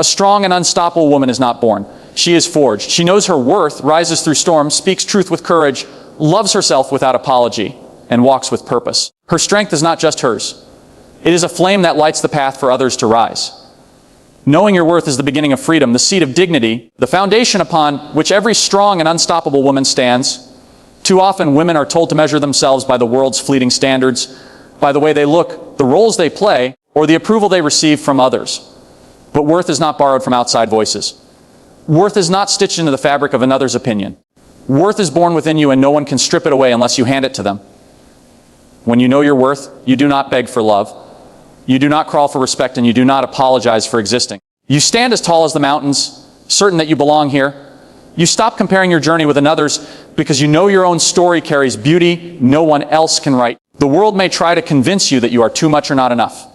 A strong and unstoppable woman is not born. She is forged. She knows her worth, rises through storms, speaks truth with courage, loves herself without apology, and walks with purpose. Her strength is not just hers. It is a flame that lights the path for others to rise. Knowing your worth is the beginning of freedom, the seed of dignity, the foundation upon which every strong and unstoppable woman stands. Too often, women are told to measure themselves by the world's fleeting standards, by the way they look, the roles they play, or the approval they receive from others. But worth is not borrowed from outside voices. Worth is not stitched into the fabric of another's opinion. Worth is born within you, and no one can strip it away unless you hand it to them. When you know your worth, you do not beg for love. You do not crawl for respect, and you do not apologize for existing. You stand as tall as the mountains, certain that you belong here. You stop comparing your journey with another's because you know your own story carries beauty no one else can write. The world may try to convince you that you are too much or not enough.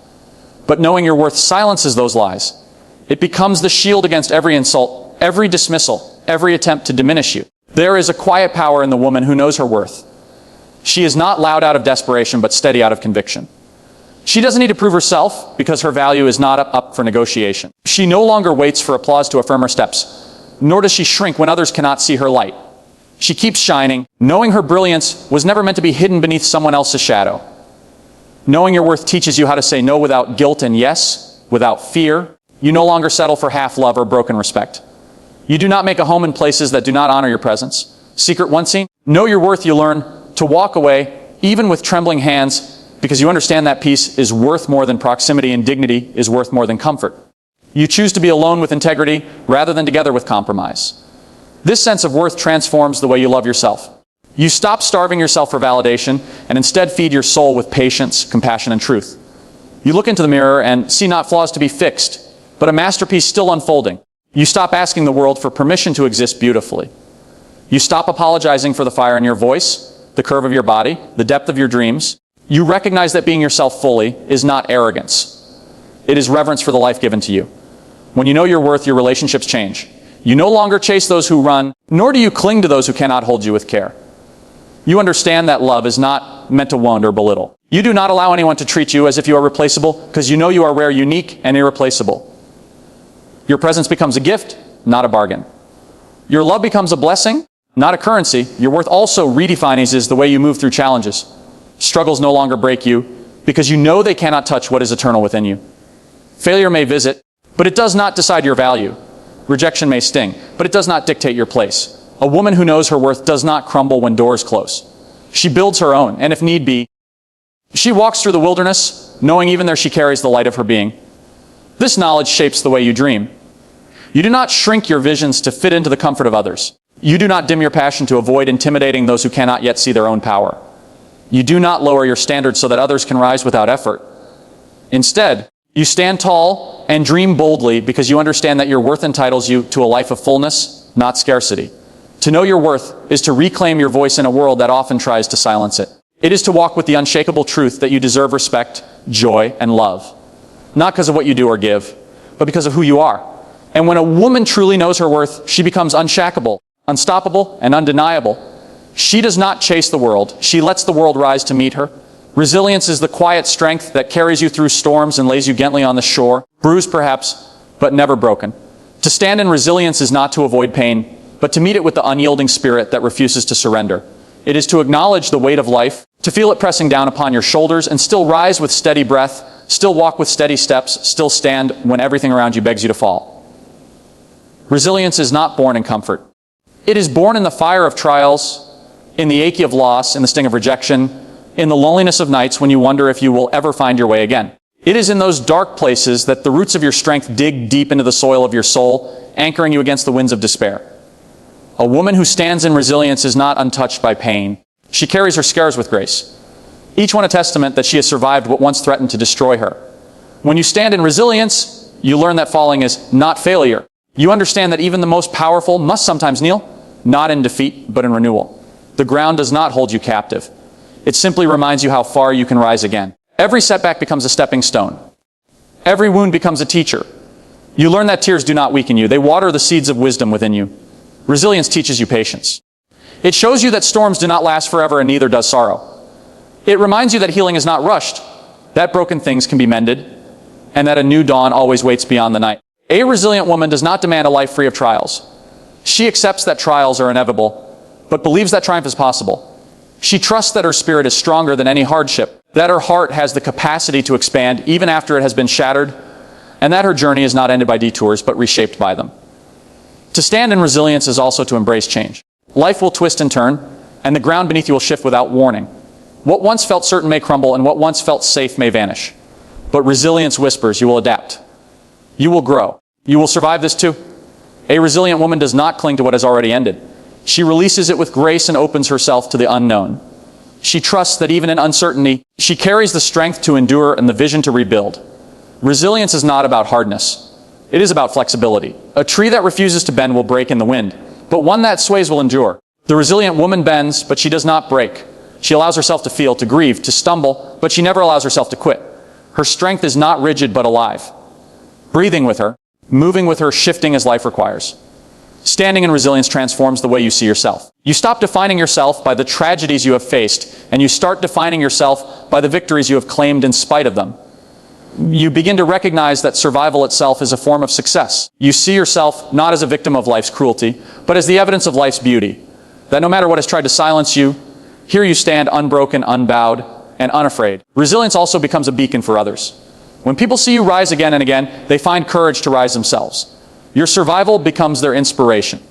But knowing your worth silences those lies. It becomes the shield against every insult, every dismissal, every attempt to diminish you. There is a quiet power in the woman who knows her worth. She is not loud out of desperation, but steady out of conviction. She doesn't need to prove herself because her value is not up for negotiation. She no longer waits for applause to affirm her steps, nor does she shrink when others cannot see her light. She keeps shining, knowing her brilliance was never meant to be hidden beneath someone else's shadow. Knowing your worth teaches you how to say no without guilt and yes without fear. You no longer settle for half love or broken respect. You do not make a home in places that do not honor your presence. Secret one scene. Know your worth, you learn to walk away, even with trembling hands, because you understand that peace is worth more than proximity and dignity is worth more than comfort. You choose to be alone with integrity rather than together with compromise. This sense of worth transforms the way you love yourself. You stop starving yourself for validation and instead feed your soul with patience, compassion, and truth. You look into the mirror and see not flaws to be fixed, but a masterpiece still unfolding. You stop asking the world for permission to exist beautifully. You stop apologizing for the fire in your voice, the curve of your body, the depth of your dreams. You recognize that being yourself fully is not arrogance. It is reverence for the life given to you. When you know your worth, your relationships change. You no longer chase those who run, nor do you cling to those who cannot hold you with care. You understand that love is not meant to wound or belittle. You do not allow anyone to treat you as if you are replaceable, because you know you are rare, unique, and irreplaceable. Your presence becomes a gift, not a bargain. Your love becomes a blessing, not a currency. Your worth also redefines the way you move through challenges. Struggles no longer break you, because you know they cannot touch what is eternal within you. Failure may visit, but it does not decide your value. Rejection may sting, but it does not dictate your place. A woman who knows her worth does not crumble when doors close. She builds her own, and if need be, she walks through the wilderness, knowing even there she carries the light of her being. This knowledge shapes the way you dream. You do not shrink your visions to fit into the comfort of others. You do not dim your passion to avoid intimidating those who cannot yet see their own power. You do not lower your standards so that others can rise without effort. Instead, you stand tall and dream boldly because you understand that your worth entitles you to a life of fullness, not scarcity. To know your worth is to reclaim your voice in a world that often tries to silence it. It is to walk with the unshakable truth that you deserve respect, joy, and love. Not because of what you do or give, but because of who you are. And when a woman truly knows her worth, she becomes unshackable, unstoppable, and undeniable. She does not chase the world. She lets the world rise to meet her. Resilience is the quiet strength that carries you through storms and lays you gently on the shore, bruised perhaps, but never broken. To stand in resilience is not to avoid pain, but to meet it with the unyielding spirit that refuses to surrender. It is to acknowledge the weight of life, to feel it pressing down upon your shoulders, and still rise with steady breath, still walk with steady steps, still stand when everything around you begs you to fall. Resilience is not born in comfort. It is born in the fire of trials, in the ache of loss, in the sting of rejection, in the loneliness of nights when you wonder if you will ever find your way again. It is in those dark places that the roots of your strength dig deep into the soil of your soul, anchoring you against the winds of despair. A woman who stands in resilience is not untouched by pain. She carries her scars with grace, each one a testament that she has survived what once threatened to destroy her. When you stand in resilience, you learn that falling is not failure. You understand that even the most powerful must sometimes kneel, not in defeat, but in renewal. The ground does not hold you captive. It simply reminds you how far you can rise again. Every setback becomes a stepping stone. Every wound becomes a teacher. You learn that tears do not weaken you. They water the seeds of wisdom within you. Resilience teaches you patience. It shows you that storms do not last forever, and neither does sorrow. It reminds you that healing is not rushed, that broken things can be mended, and that a new dawn always waits beyond the night. A resilient woman does not demand a life free of trials. She accepts that trials are inevitable, but believes that triumph is possible. She trusts that her spirit is stronger than any hardship, that her heart has the capacity to expand even after it has been shattered, and that her journey is not ended by detours but reshaped by them. To stand in resilience is also to embrace change. Life will twist and turn, and the ground beneath you will shift without warning. What once felt certain may crumble, and what once felt safe may vanish. But resilience whispers, you will adapt. You will grow. You will survive this too. A resilient woman does not cling to what has already ended. She releases it with grace and opens herself to the unknown. She trusts that even in uncertainty, she carries the strength to endure and the vision to rebuild. Resilience is not about hardness. It is about flexibility. A tree that refuses to bend will break in the wind, but one that sways will endure. The resilient woman bends, but she does not break. She allows herself to feel, to grieve, to stumble, but she never allows herself to quit. Her strength is not rigid but alive, breathing with her, moving with her, shifting as life requires. Standing in resilience transforms the way you see yourself. You stop defining yourself by the tragedies you have faced, and you start defining yourself by the victories you have claimed in spite of them. You begin to recognize that survival itself is a form of success. You see yourself not as a victim of life's cruelty, but as the evidence of life's beauty. That no matter what has tried to silence you, here you stand unbroken, unbowed, and unafraid. Resilience also becomes a beacon for others. When people see you rise again and again, they find courage to rise themselves. Your survival becomes their inspiration.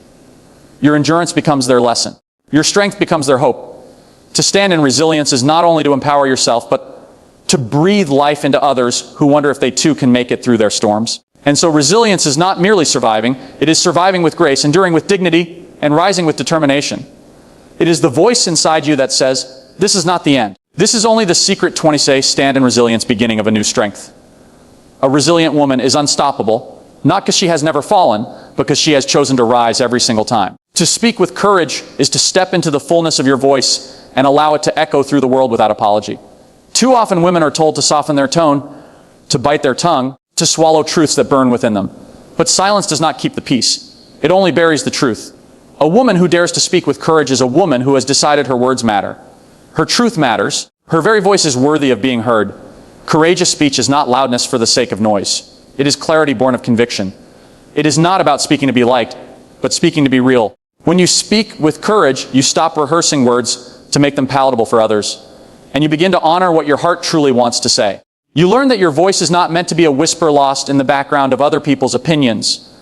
Your endurance becomes their lesson. Your strength becomes their hope. To stand in resilience is not only to empower yourself, but to breathe life into others who wonder if they too can make it through their storms. And so resilience is not merely surviving, it is surviving with grace, enduring with dignity, and rising with determination. It is the voice inside you that says, this is not the end. This is only the secret 20 stand in resilience beginning of a new strength. A resilient woman is unstoppable, not because she has never fallen, but because she has chosen to rise every single time. To speak with courage is to step into the fullness of your voice and allow it to echo through the world without apology. Too often women are told to soften their tone, to bite their tongue, to swallow truths that burn within them. But silence does not keep the peace. It only buries the truth. A woman who dares to speak with courage is a woman who has decided her words matter. Her truth matters. Her very voice is worthy of being heard. Courageous speech is not loudness for the sake of noise. It is clarity born of conviction. It is not about speaking to be liked, but speaking to be real. When you speak with courage, you stop rehearsing words to make them palatable for others, and you begin to honor what your heart truly wants to say. You learn that your voice is not meant to be a whisper lost in the background of other people's opinions,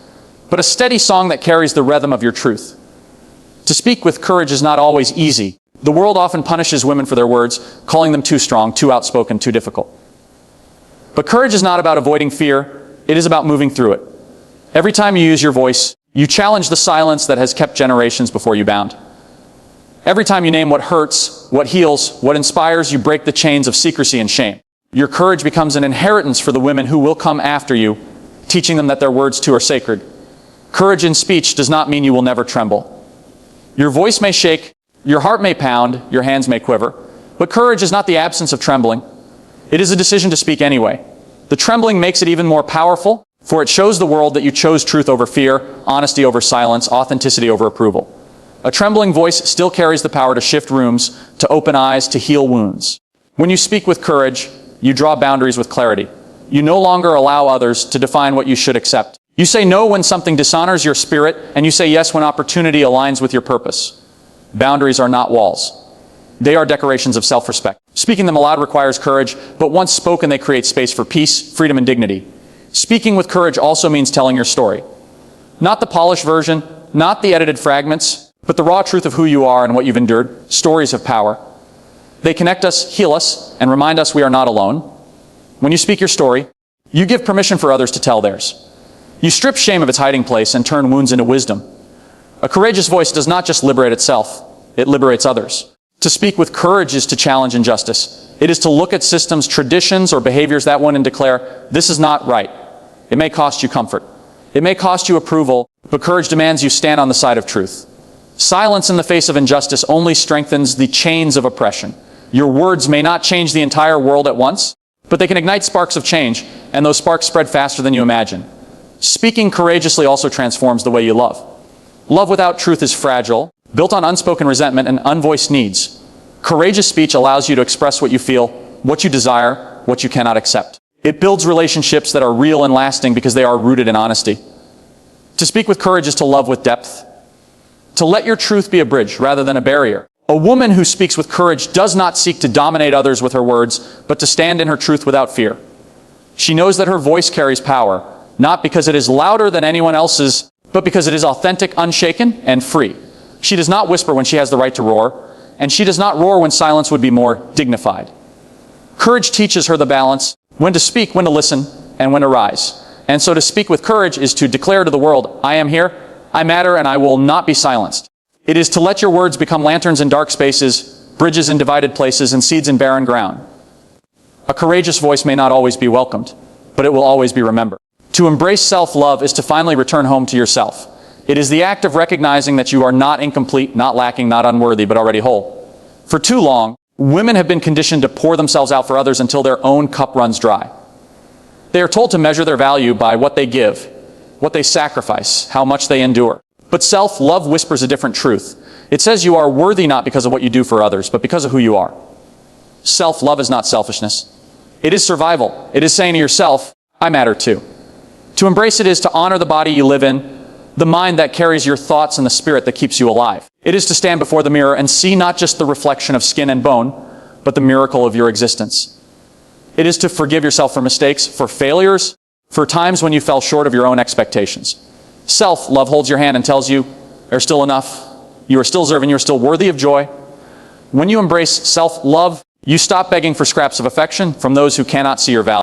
but a steady song that carries the rhythm of your truth. To speak with courage is not always easy. The world often punishes women for their words, calling them too strong, too outspoken, too difficult. But courage is not about avoiding fear. It is about moving through it. Every time you use your voice, you challenge the silence that has kept generations before you bound. Every time you name what hurts, what heals, what inspires, you break the chains of secrecy and shame. Your courage becomes an inheritance for the women who will come after you, teaching them that their words too are sacred. Courage in speech does not mean you will never tremble. Your voice may shake, your heart may pound, your hands may quiver, but courage is not the absence of trembling. It is a decision to speak anyway. The trembling makes it even more powerful, for it shows the world that you chose truth over fear, honesty over silence, authenticity over approval. A trembling voice still carries the power to shift rooms, to open eyes, to heal wounds. When you speak with courage, you draw boundaries with clarity. You no longer allow others to define what you should accept. You say no when something dishonors your spirit, and you say yes when opportunity aligns with your purpose. Boundaries are not walls. They are decorations of self-respect. Speaking them aloud requires courage, but once spoken they create space for peace, freedom, and dignity. Speaking with courage also means telling your story. Not the polished version, not the edited fragments, but the raw truth of who you are and what you've endured. Stories have power. They connect us, heal us, and remind us we are not alone. When you speak your story, you give permission for others to tell theirs. You strip shame of its hiding place and turn wounds into wisdom. A courageous voice does not just liberate itself, it liberates others. To speak with courage is to challenge injustice. It is to look at systems, traditions, or behaviors that one and declare, this is not right. It may cost you comfort. It may cost you approval, but courage demands you stand on the side of truth. Silence in the face of injustice only strengthens the chains of oppression. Your words may not change the entire world at once, but they can ignite sparks of change, and those sparks spread faster than you imagine. Speaking courageously also transforms the way you love. Love without truth is fragile, built on unspoken resentment and unvoiced needs. Courageous speech allows you to express what you feel, what you desire, what you cannot accept. It builds relationships that are real and lasting because they are rooted in honesty. To speak with courage is to love with depth. To let your truth be a bridge rather than a barrier. A woman who speaks with courage does not seek to dominate others with her words, but to stand in her truth without fear. She knows that her voice carries power, not because it is louder than anyone else's, but because it is authentic, unshaken, and free. She does not whisper when she has the right to roar, and she does not roar when silence would be more dignified. Courage teaches her the balance, when to speak, when to listen, and when to rise. And so to speak with courage is to declare to the world, I am here, I matter, and I will not be silenced. It is to let your words become lanterns in dark spaces, bridges in divided places, and seeds in barren ground. A courageous voice may not always be welcomed, but it will always be remembered. To embrace self-love is to finally return home to yourself. It is the act of recognizing that you are not incomplete, not lacking, not unworthy, but already whole. For too long, women have been conditioned to pour themselves out for others until their own cup runs dry. They are told to measure their value by what they give, what they sacrifice, how much they endure. But self-love whispers a different truth. It says you are worthy not because of what you do for others, but because of who you are. Self-love is not selfishness. It is survival. It is saying to yourself, I matter too. To embrace it is to honor the body you live in, the mind that carries your thoughts, and the spirit that keeps you alive. It is to stand before the mirror and see not just the reflection of skin and bone, but the miracle of your existence. It is to forgive yourself for mistakes, for failures, for times when you fell short of your own expectations. Self-love holds your hand and tells you, there's still enough. You are still deserving. You are still worthy of joy. When you embrace self-love, you stop begging for scraps of affection from those who cannot see your value.